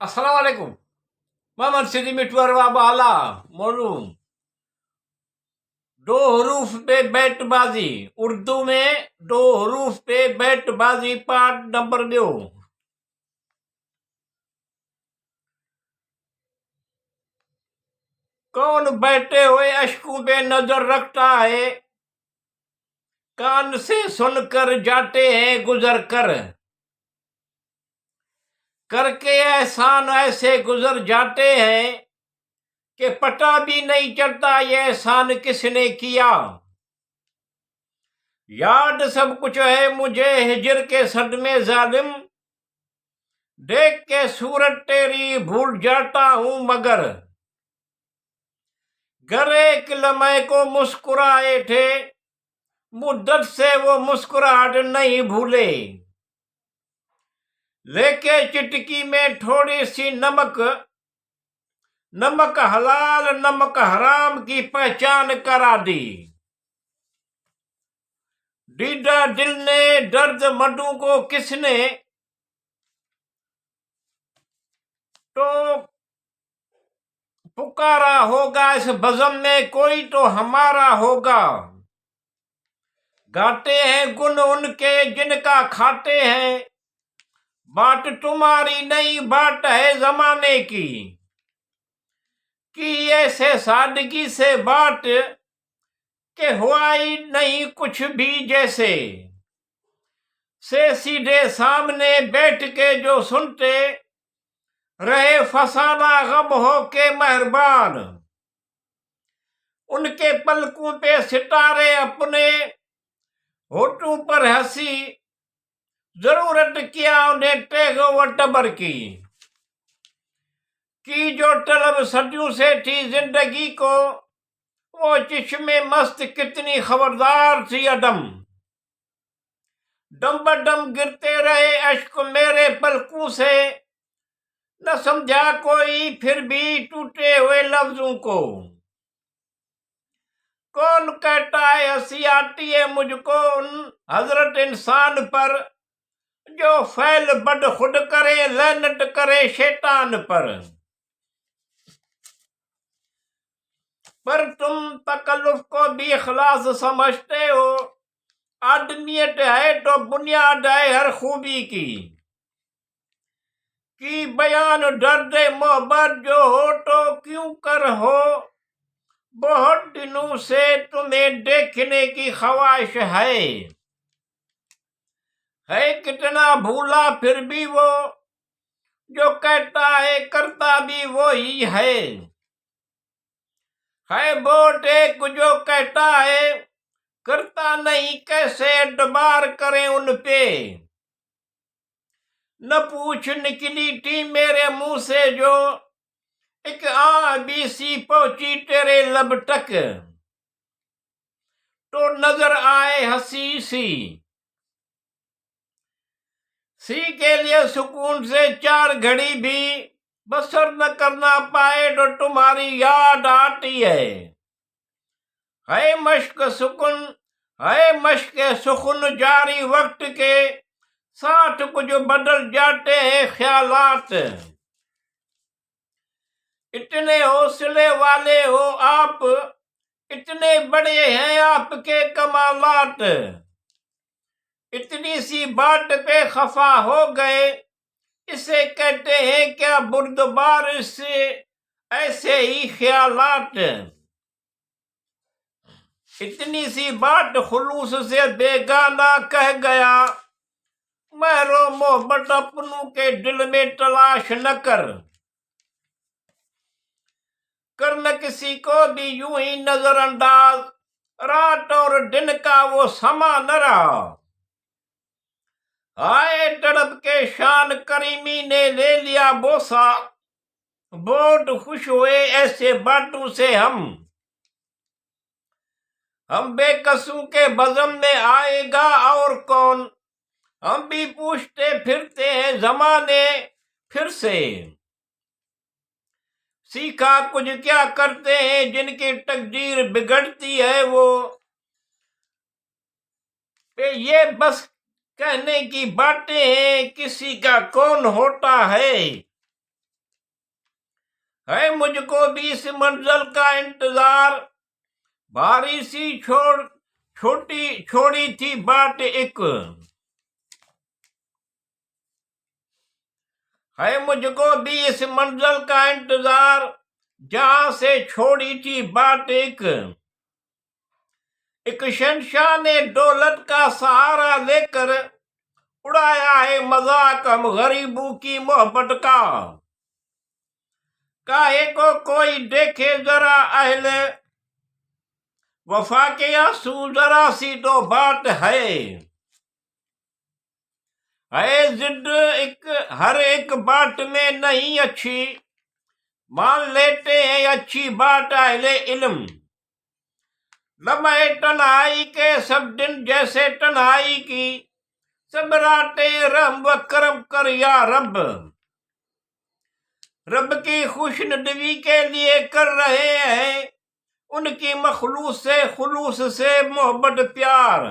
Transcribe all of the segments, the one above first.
Assalamualaikum. Muhammad Sidi Mitwar Wabala मालूम। दो हरूफ पे बैटबाजी, उर्दू में दो हरूफ पे बैटबाजी, पार्ट नंबर 2। कौन बैठे हुए अश्कों पे नजर रखता है, कान से सुनकर जाते हैं गुजर कर, करके एहसान ऐसे गुजर जाते हैं कि पता भी नहीं चलता ये एहसान किसने किया। याद सब कुछ है मुझे हिजर के सदमे जालिम, देख के सूरत तेरी भूल जाता हूं मगर, घर एक लम्हे को मुस्कुराए थे, मुद्दत से वो मुस्कुराहट नहीं भूले, लेके चिटकी में थोड़ी सी नमक, नमक हलाल नमक हराम की पहचान करा दी। दीदा दिल ने दर्द मधु को किसने तो पुकारा होगा, इस बज़म में कोई तो हमारा होगा। गाते हैं गुण उनके जिनका खाते हैं, बात तुम्हारी नहीं बात है जमाने की, कि ऐसे सादगी से बात के हुआ ही नहीं कुछ भी जैसे, से सीधे सामने बैठ के जो सुनते रहे फसाना गम हो के मेहरबान, उनके पलकों पे सितारे अपने होठों पर हंसी, जरूरत किया उन्हें टेगो व टबर की जो तलब सदियों से थी जिंदगी को, वो चिश्मे मस्त कितनी खबरदार थी अदम, दम बदम गिरते रहे अश्क मेरे पलकों से, न समझा कोई फिर भी टूटे हुए लफ्जों को। कौन कहता है हंसी आती है मुझको उन हजरत इंसान पर, जो फैल बद खुद करे लैनत करे शैतान पर तुम तकल्लुफ को भी इखलास समझते हो, आदमियत है तो बुनियाद है हर खूबी की बयान दर्द मोहब्बत जो हो तो क्यों कर हो, बहुत दिनों से तुम्हें देखने की ख्वाहिश है कितना भूला फिर भी वो, जो कहता है करता भी वो ही है बहुत एक जो कहता है करता नहीं, कैसे एतबार करें उन पे, न पूछ निकली थी मेरे मुंह से जो एक भी सी पहुंची तेरे लब तक, तो नजर आए हंसी सी के लिए सुकून से चार घड़ी भी बसर न करना पाए तो तुम्हारी याद आती है मश्क सुकून है मश्क सुकून जारी वक्त के साथ कुछ बदल जाते हैं ख्यालात, इतने हौसले वाले हो आप, इतने बड़े हैं आपके कमालात, इतनी सी बात पे खफा हो गए, इसे कहते हैं क्या बुर्दबार से ऐसे ही ख्यालात, इतनी सी बात खुलूस से बेगाना कह गया, महरो मोहब्बत अपनों के दिल में तलाश न कर न किसी को भी यूं ही नजरअंदाज, रात और दिन का वो समा न रहा, आए तड़प के शान करीमी ने ले लिया बोसा, बहुत खुश हुए ऐसे बातों से हम बेकसों के बज़म में आएगा और कौन, हम भी पूछते फिरते हैं जमाने फिर से, सीखा कुछ क्या करते हैं जिनकी तकदीर बिगड़ती है वो, ये बस कहने की बातें हैं किसी का कौन होता है। है मुझको भी इस मंजिल का इंतजार, भारी सी छोड़ी थी बाट एक। है मुझको भी इस मंजिल का इंतजार, जहां से छोड़ी थी बाट एक शहंशाह ने दौलत का सहारा लेकर उड़ाया है मजाक हम गरीबों की मोहब्बत का। काहे को कोई देखे जरा अहले वफा के आंसू, जरा सी तो बात है जिद हर एक बात में नहीं अच्छी, मान लेते हैं अच्छी बात अहले इल्म। लम्हे तन्हाई के सब दिन जैसे तन्हाई की, सब रातें रहम व करम कर या रब। रब की खुशनुदवी के लिए कर रहे हैं उनकी खुलूस से मोहब्बत प्यार।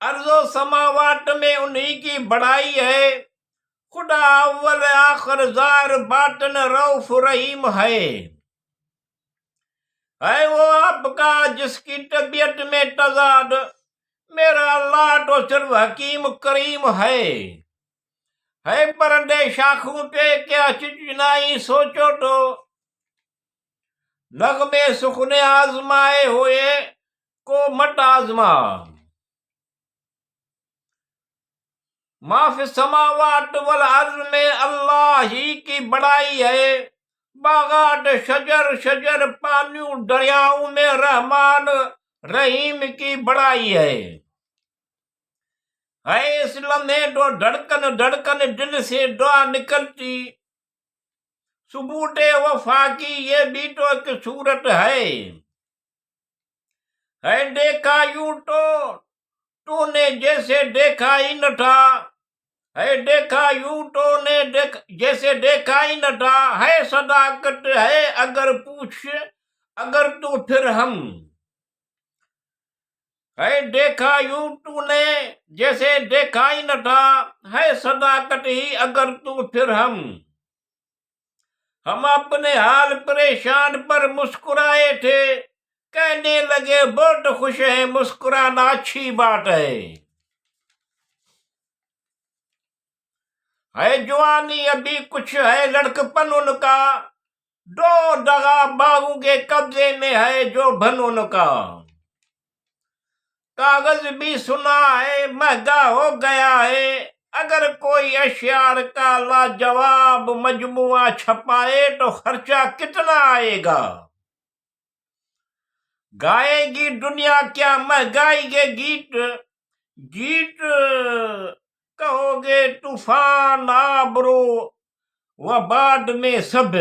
अर्जो समावात में उन्हीं की बड़ाई है, खुदा अव्वल आखिर ज़ाहिर बातिन रऊफ रहीम है वो आपका जिसकी तबीयत में तजाद, मेरा अल्लाह तो सिर्फ हकीम करीम है पर्दे शाखों पे क्या चिचनाई सोचो तो, नगमे सुखने आजमाए हुए को मत आजमा। माफी समावात वल अर्ज में अल्लाह ही की बड़ाई है, बागात शजर पानियों दरियाओं में रहमान रहीम की बड़ाई है इस लम्हे तो धड़कन दिल से दुआ निकलती, सुबूते वफा की ये भी तो एक सूरत है देखा यूं तो तूने जैसे देखा ही न था, है देखा यूं तो ने जैसे देखा ही न था, है सदाकत है अगर पूछ अगर तू फिर हम, है देखा यूं तूने जैसे देखा ही न था, है सदाकत ही अगर तू फिर हम अपने हाल परेशान पर मुस्कुराए थे, कहने लगे बहुत खुश है मुस्कुराना अच्छी बात है जवानी अभी कुछ है लड़कपन उनका, दो दगा बागों के कब्जे में है जो भन उनका। कागज भी सुना है महंगा हो गया है, अगर कोई अशियार का लाजवाब मजमुआ छपाए तो खर्चा कितना आएगा। गाएगी दुनिया क्या महंगाई के गीत कहोगे तूफान आबरू व बाद में सब।